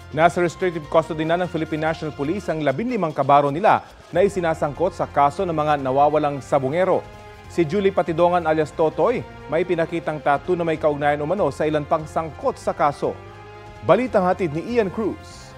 Nasa restrictive custody na ng Philippine National Police ang 15 kabaro nila na isinasangkot sa kaso ng mga nawawalang sabungero. Si Julie Patidongan alias Totoy may pinakitang tattoo na may kaugnayan umano sa ilan pang sangkot sa kaso. Balitang hatid ni Ian Cruz.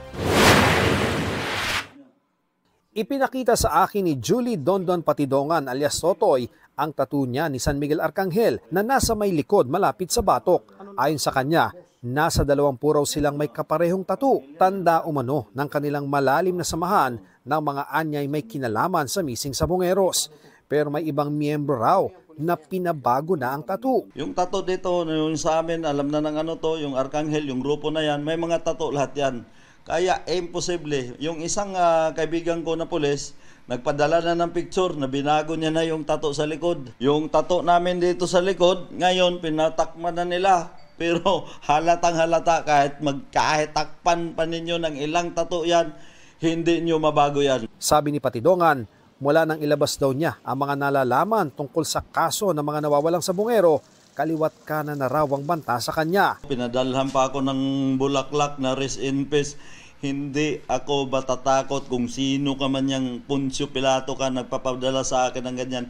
Ipinakita sa akin ni Julie Dondon Patidongan alias Totoy ang tattoo niya ni San Miguel Arcangel na nasa may likod malapit sa batok. Ayon sa kanya, nasa 20 raw silang may kaparehong tattoo. Tanda umano ng kanilang malalim na samahan ng mga anyay may kinalaman sa missing sabongeros. Pero may ibang miyembro raw na pinabago na ang tattoo. Yung tattoo dito, yung sa amin, alam na ng ano to, yung Arcangel, yung grupo na yan, may mga tattoo lahat yan. Kaya imposible. Yung isang kaibigan ko na pulis, nagpadala na ng picture na binago niya na yung tattoo sa likod. Yung tattoo namin dito sa likod, ngayon pinatakman na nila. Pero halatang halata kahit takpan pa ninyo ng ilang tattoo yan, hindi nyo mabago yan. Sabi ni Patidongan, mula nang ilabas daw niya ang mga nalalaman tungkol sa kaso ng mga nawawalang sabongero, kaliwat kanan na raw ang banta sa kanya. Pinadalhan pa ako ng bulaklak na rest in peace. Hindi ako matatakot kung sino ka man yung Poncio Pilato ka nagpapadala sa akin ng ganyan.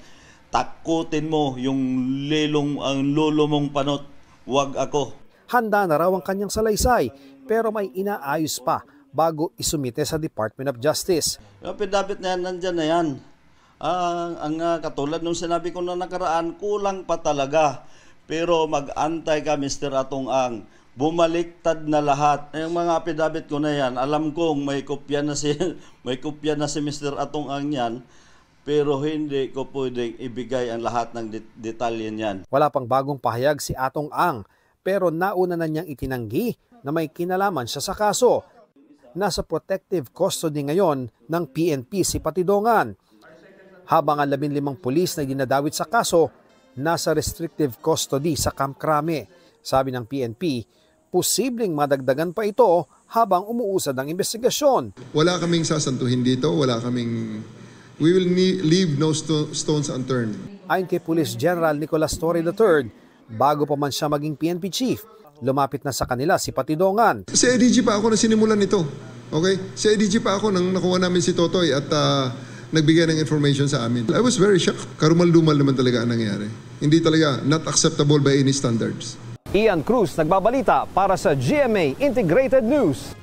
Takutin mo yung ang lolo mong panot. Huwag ako. Handa na raw ang kanyang salaysay pero may inaayos pa bago isumite sa Department of Justice. Yung pidabit na yan, nandyan na yan. Katulad nung sinabi ko na nakaraan, kulang pa talaga. Pero mag-antay ka, Mr. Atong Ang. Bumaliktad na lahat. Yung mga apidabit ko na yan, alam kong may kopya na si Mr. Atong Ang yan, pero hindi ko pwedeng ibigay ang lahat ng detalye niyan. Wala pang bagong pahayag si Atong Ang, pero nauna na niyang itinanggi na may kinalaman siya sa kaso. Nasa protective custody ngayon ng PNP si Patidongan. Habang ang 15 pulis na dinadawit sa kaso, nasa restrictive custody sa Camp Crame. Sabi ng PNP, posibleng madagdagan pa ito habang umuusad ang investigasyon. Wala kaming sasantuhin dito, we will leave no stones unturned. Ayon kay Police General Nicolas Torre III, bago pa man siya maging PNP chief, lumapit na sa kanila si Patidongan. Sa ADG pa ako na sinimulan nito. Okay? Sa ADG pa ako nang nakuha namin si Totoy at nagbigay ng information sa amin. I was very shocked. Karumal-dumal naman talaga ang nangyari. Hindi talaga not acceptable by any standards. Ian Cruz nagbabalita para sa GMA Integrated News.